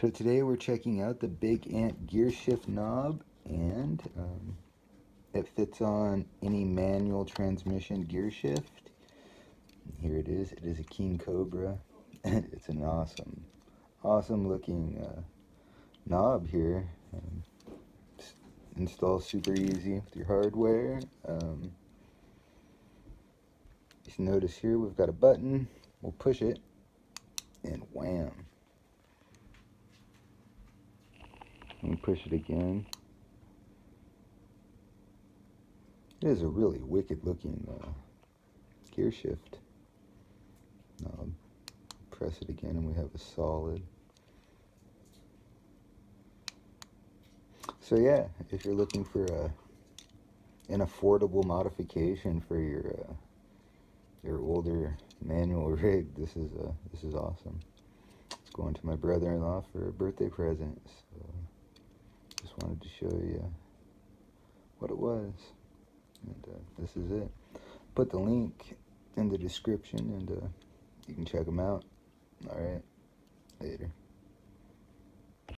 So today we're checking out the Bigant gear shift knob, and it fits on any manual transmission gear shift. Here it is. It is a King Cobra. It's an awesome looking knob here. Install super easy with your hardware. Just notice here we've got a button. We'll push it, and wham! And push it again. It is a really wicked looking gear shift knob. Press it again and we have a solid. So yeah, if you're looking for an affordable modification for your older manual rig, this is awesome. It's going to my brother-in-law for a birthday present. So just wanted to show you what it was, and this is it. Put the link in the description, and you can check them out. All right, later.